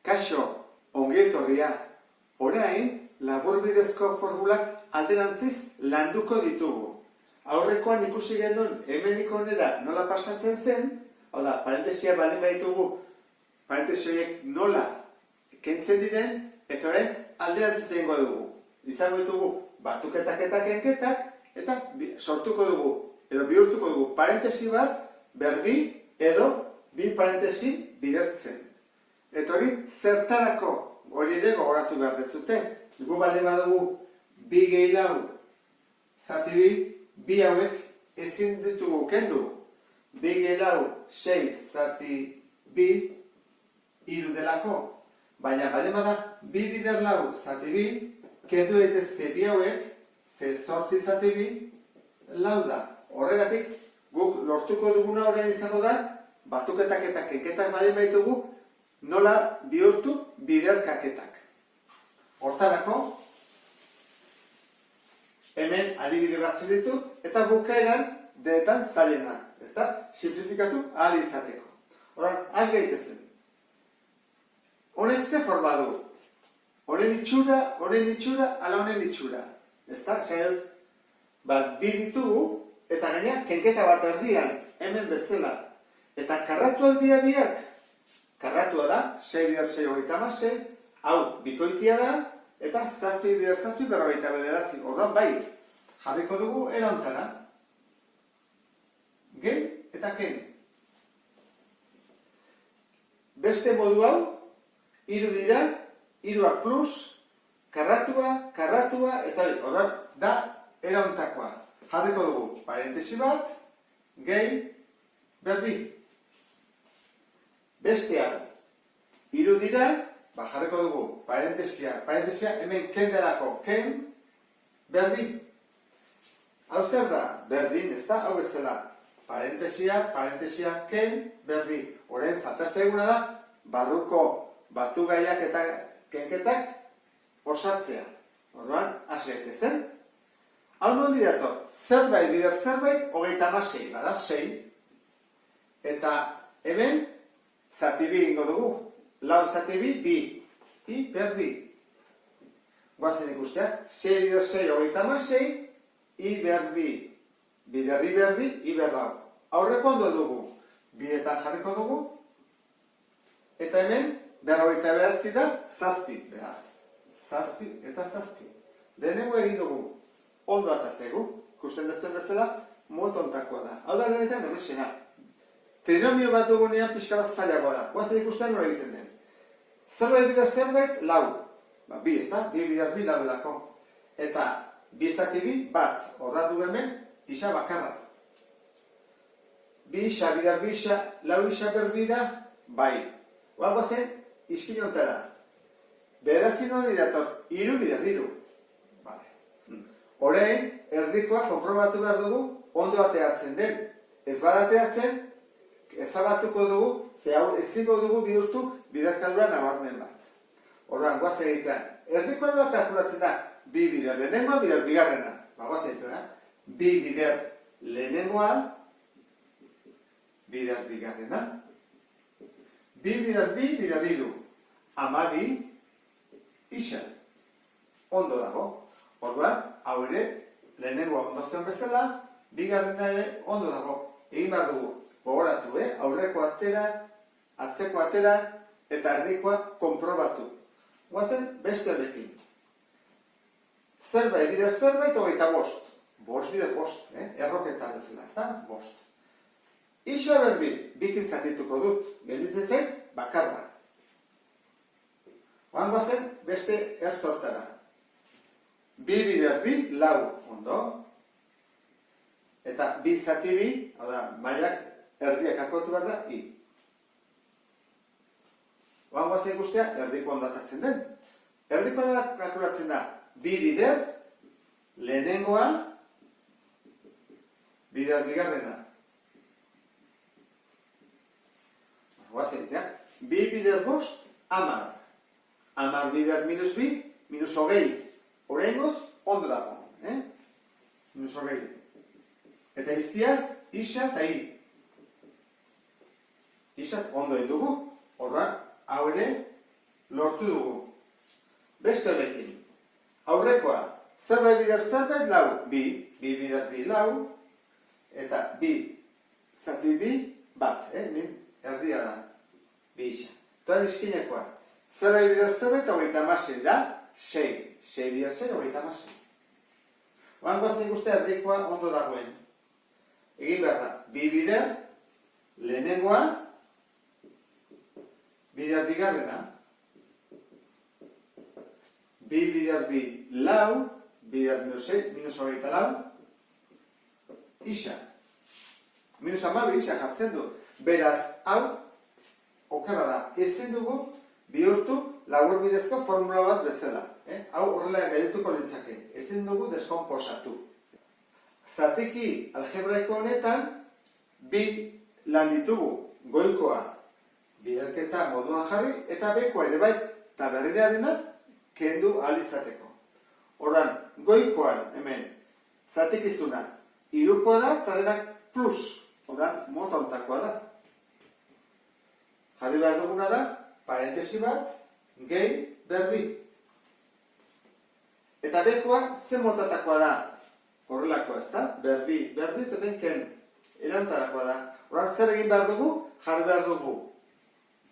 Kaixo, ongi etorria. Orain, laburbidezko formulak alderantziz landuko ditugu. Aurrekoan ikusi genuen hemenik onera nola pasatzen zen, hau da, parentesia baldin baitugu, parentesi horiek nola kentzen diren, eta orain alderantziz egingo dugu. Izango ditugu batuketak eta kenketak, eta sortuko dugu, edo bihurtuko dugu parentesi bat, berbi edo bi parentesi bidertzen. Eta hori zertarako hori ere gogoratu behar dezute. Gu baldin badugu bi gehi lau zati bi hauek ezin ditugu kendu. Bi gehi lau 6 zati bi hiru delako. Baina baldin bada bi bider lau zati bi kendu daitezke bi hauek ze 8 zati bi lau da. Horregatik guk lortuko duguna horren izango da batuketak eta kenketak baldin baitugu nola bihurtu biderkaketak. Hortarako, hemen adibide batzu ditut eta bukaeran deetan zailena, ezta? Simplifikatu ahal izateko. Horan, has gaitezen. Honek ze forma du? Honen itxura, ala honen itxura. Ezta? Zaiot, bat bi ditugu eta gaina kenketa bat erdian, hemen bezala. Eta karratu aldia biak. Karratua da, 6 bider 6 hogeita amasei, hau bikoitia da, eta 7 bider 7 berrogeita bederatzi. Ordan bai, jarriko dugu erantara. Gehi eta ken. Beste modu hau, hiru dira, hiruak plus, karratua, eta hori. Ordan da erantakoa. Jarriko dugu parentesi bat, gehi, berbi. Beste hau, hiru dira, jarriko dugu, parentesia hemen ken delako, ken, berbi. Hau zer da, berdin, ez da, hau bezala, parentesia, ken, berbi. Horren, faltazte eguna da, barruko batu gaiak eta kenketak osatzea. Orduan, hasi gaitezen. Hau nondi dator, zerbait bider zerbait, hogeita amasei, bada, 6. Eta hemen, zati bi ingo dugu, lau zati bi, i berbi. Guazen ikustea, 6 bider 6 hogeita amasei, i berbi. Biderri berbi, i berlau. Aurreko ondo dugu, bietan jarriko dugu, eta hemen, berrogeita behatzi da, zazpi, beraz. Zazpi eta zazpi. Lehenengo egin dugu, ondo atazegu, ikusten dezuen bezala, motontakoa da. Hau da denetan horrexena. Trinomio bat dugunean pixka bat zailagoa da. Guazen ikusten nola egiten den. Zerbait bider zerbait, lau. Bi, ez da? Bi bider bi lau delako. Eta bi zati bi, bat. Horra du hemen, isa bakarra. Bi isa, bider bi isa, lau isa berbi da, bai. Guazen, iskinontara. Bederatzi noli dator, hiru bider hiru. Horein, erdikoa konprobatu behar dugu, ondo ateatzen den. Ez badateatzen, ezabatuko dugu, ze hau ezingo dugu bihurtu biderkadura nabarmen bat. Orduan, guaz egitean, erdikoa nola kalkulatzen da, bi bider lehenengoa, bider bigarrena. Guaz egitean, bi bider lehenengoa, bider bigarrena, bi bider hiru, amabi, isa. Ondo dago. Orduan, hau ere, lehenengoa ondo zen bezala, bigarrena ere ondo dago. Egin behar dugu. Gogoratu, aurreko atera, atzeko atera, eta erdikoa konprobatu. Guazen, beste honekin. Zerbait, bider zerbait, hogeita bost. Bost bider bost, erroketa bezala, ez da? Bost. Isa berbi, bikin zatituko dut, gelditzen zen, bakarra. Oan guazen, beste ertzortara. Bi bider bi, lau, ondo. Eta bi zati bi, hau da, mailak erdiak kalkulatu behar da, i. Oan guazen ikustea, erdiko ondatatzen den. Erdiko kalkulatzen da, bi bider, lehenengoa, bider bigarrena. Guazen, bi bider bost, amar. Amar bider minus bi, minus hogei. Horrengoz, ondo dago. Minus hogei. Eta iztiak, isa eta i. Isa, ondo edugu. Horra, hau ere, lortu dugu. Beste honekin. Aurrekoa, zerbait bider zerbait lau, bi bider bi lau, eta bi zati bi bat, min erdia da, bi isa. Toan iskinekoa, zerbait bider zerbait hogeita hamasei da, sei bider sei hogeita hamasei. Oan guazen ikuste erdikoa ondo dagoen. Egin behar da, bi bider, lehenengoa, bider bigarrena, bi bider bi lau, bider minus hogeita lau, isa. Minus amabi isa jartzen du. Beraz, hau, okerra da, ezin dugu bihurtu labur bidezko formula bat bezala. Hau horrela gaituko litzake, ezin dugu deskomposatu. Zatiki algebraiko honetan, bi lan ditugu goikoa biderketa moduan jarri, eta bekoa ere bai, eta berriarena kendu alizateko. Horan, goikoan, hemen, zatikizuna, irukoa da, eta denak plus, horan, mota ontakoa da. Jarri behar duguna da, parentesi bat, gehi, berbi. Eta bekoa, ze motatakoa da? Horrelakoa, ez da? Berbi, eta ben ken, erantarakoa da. Horan, zer egin behar dugu? Jarri behar dugu.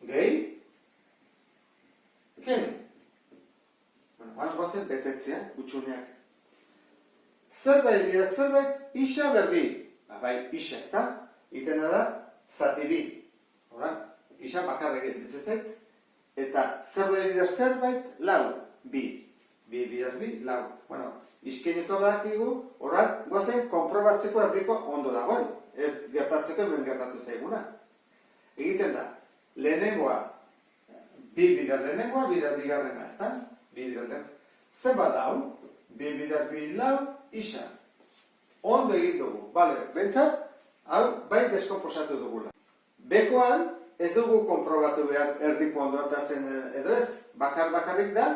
Gehi, ken. Bueno, guazen betetzea, gutxuneak. Zerbait bidea zerbait, isa berbi. Bai, isa, ez da? Itena da, zati bi. Horan, isa bakarrik ditzezet. Eta zerbait bidea zerbait, lau, bi. Bi bider bi, lau. Bueno, iskeneko badakigu, horan, guazen konprobatzeko erdiko ondo dagoen. Ez gertatzeko hemen gertatu zaiguna. Egiten da, lehenengoa, bi bider lehenengoa, bider bigarrena, ez da? Bi bider lehenengoa. Zeba dau, bi bider bi lau, isa. Ondo egin dugu, bale, bentsat, hau, bai deskomposatu dugula. Bekoan, ez dugu konprobatu behar erdiko ondo atatzen edo ez, bakarrik da,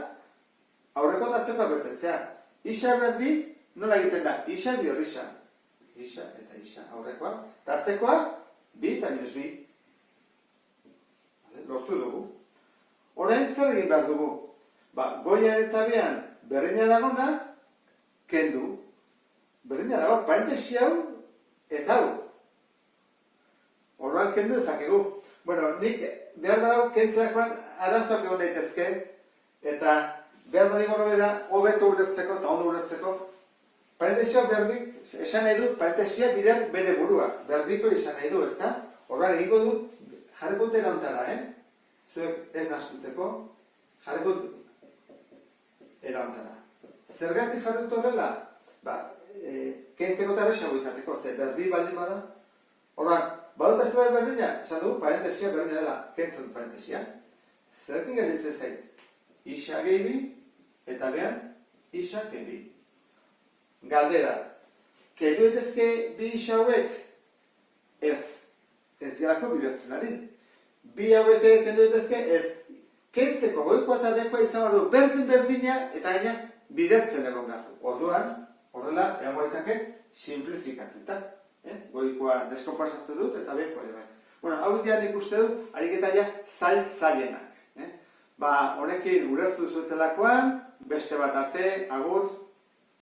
aurreko datzeko betetzea. Isa berbi, nola egiten da? Isa bior isa. Isa eta isa, aurrekoa. Datzekoa, bi eta minus bi. Lortu dugu. Orain zer egin behar dugu? Goian eta behan berdina dagona, kendu. Berdina dago, parentesi hau eta hau. Orduan kendu ezakegu. Bueno, nik behar dago kentzerakoan arazoak egon daitezke, eta behar da digo nobeda, hobeto ulertzeko eta ondo ulertzeko. Parentesia berdik, esan nahi dut, parentesia bider bere burua. Berdiko esan nahi du, ezta? Orduan egingo dut, jarriko dut erantara, Zuek ez nastutzeko, jarriko erantara. Zergatik jarri dut horrela? Kentzeko eta erresago izateko, ze berdi baldin bada. Orduan, badut ez duela berdina, esan dugu, parentesia berdina dela, kentzen dut parentesia. Zerkin gelditzen zait? Isa gehi bi, eta behan, isa gehi bi. Galdera, kendu edezke bi isa hauek? Ez dialako bidertzen ari. Bi hauek kendu edezke? Ez. Kentzeko goikoa eta bekoa izan behar du berdina eta gaina bidertzen egon behar du. Orduan, horrela, egon baritzake, simplifikatuta. Goikoa deskonpasatu dut eta bekoa ere bai. Bueno, hau dian ikuste dut, ariketa ja zailenak. Honekin ulertu duzuetelakoan, beste bat arte, agur.